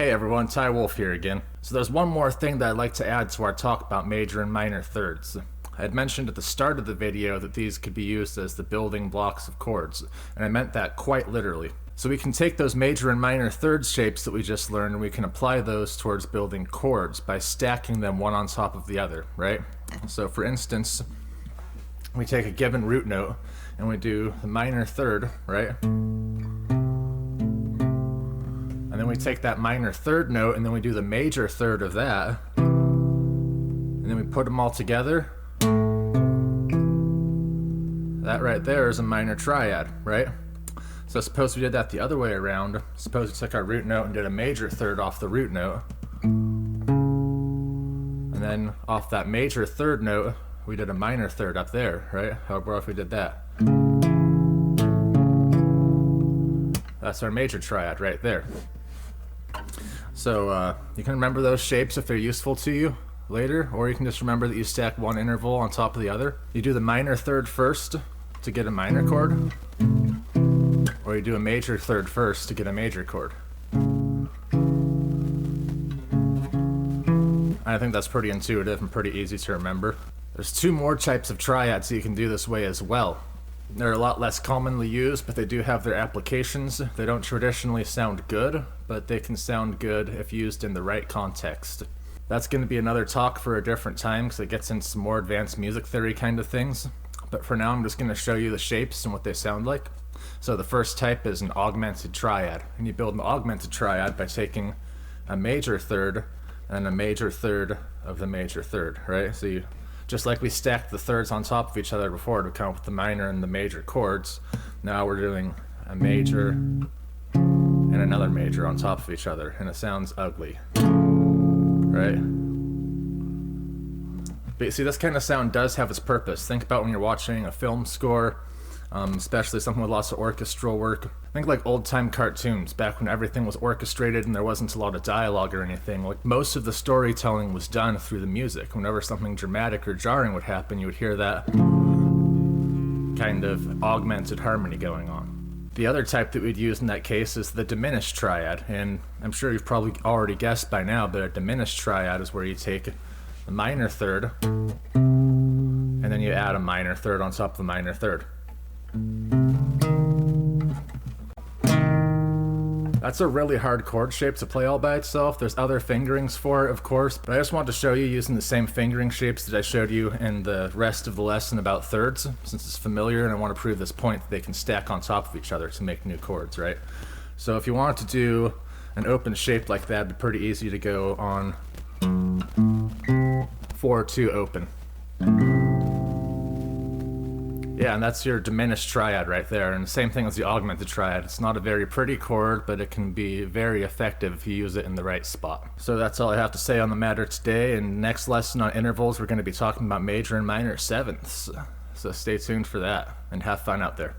Hey everyone, Wulf here again. So there's one more thing that I'd like to add to our talk about major and minor thirds. I had mentioned at the start of the video that these could be used as the building blocks of chords, and I meant that quite literally. So we can take those major and minor thirds shapes that we just learned and we can apply those towards building chords by stacking them one on top of the other, right? So for instance, we take a given root note and we do the minor third, right? And then we take that minor third note and then we do the major third of that. And then we put them all together. That right there is a minor triad, right? So suppose we did that the other way around. Suppose we took our root note and did a major third off the root note. And then off that major third note, we did a minor third up there, right? How about if we did that? That's our major triad right there. So you can remember those shapes if they're useful to you later, or you can just remember that you stack one interval on top of the other. You do the minor third first to get a minor chord, or you do a major third first to get a major chord. I think that's pretty intuitive and pretty easy to remember. There's two more types of triads that you can do this way as well. They're a lot less commonly used, but they do have their applications. They don't traditionally sound good, but they can sound good if used in the right context. That's going to be another talk for a different time because it gets into some more advanced music theory kind of things. But for now, I'm just going to show you the shapes and what they sound like. So the first type is an augmented triad. And you build an augmented triad by taking a major third and a major third of the major third, right? So you, just like we stacked the thirds on top of each other before to come up with the minor and the major chords, now we're doing a major and another major on top of each other, and it sounds ugly, right? But you see, this kind of sound does have its purpose. Think about when you're watching a film score, especially something with lots of orchestral work. Think like old-time cartoons, back when everything was orchestrated and there wasn't a lot of dialogue or anything. Like most of the storytelling was done through the music. Whenever something dramatic or jarring would happen, you would hear that kind of augmented harmony going on. The other type that we'd use in that case is the diminished triad, and I'm sure you've probably already guessed by now, but a diminished triad is where you take the minor third and then you add a minor third on top of the minor third. That's a really hard chord shape to play all by itself. There's other fingerings for it, of course, but I just wanted to show you using the same fingering shapes that I showed you in the rest of the lesson about thirds, since it's familiar and I want to prove this point that they can stack on top of each other to make new chords, right? So if you wanted to do an open shape like that, it'd be pretty easy to go on 4-2 open. Yeah, and that's your diminished triad right there, and the same thing as the augmented triad. It's not a very pretty chord, but it can be very effective if you use it in the right spot. So that's all I have to say on the matter today, and next lesson on intervals we're going to be talking about major and minor sevenths. So stay tuned for that, and have fun out there.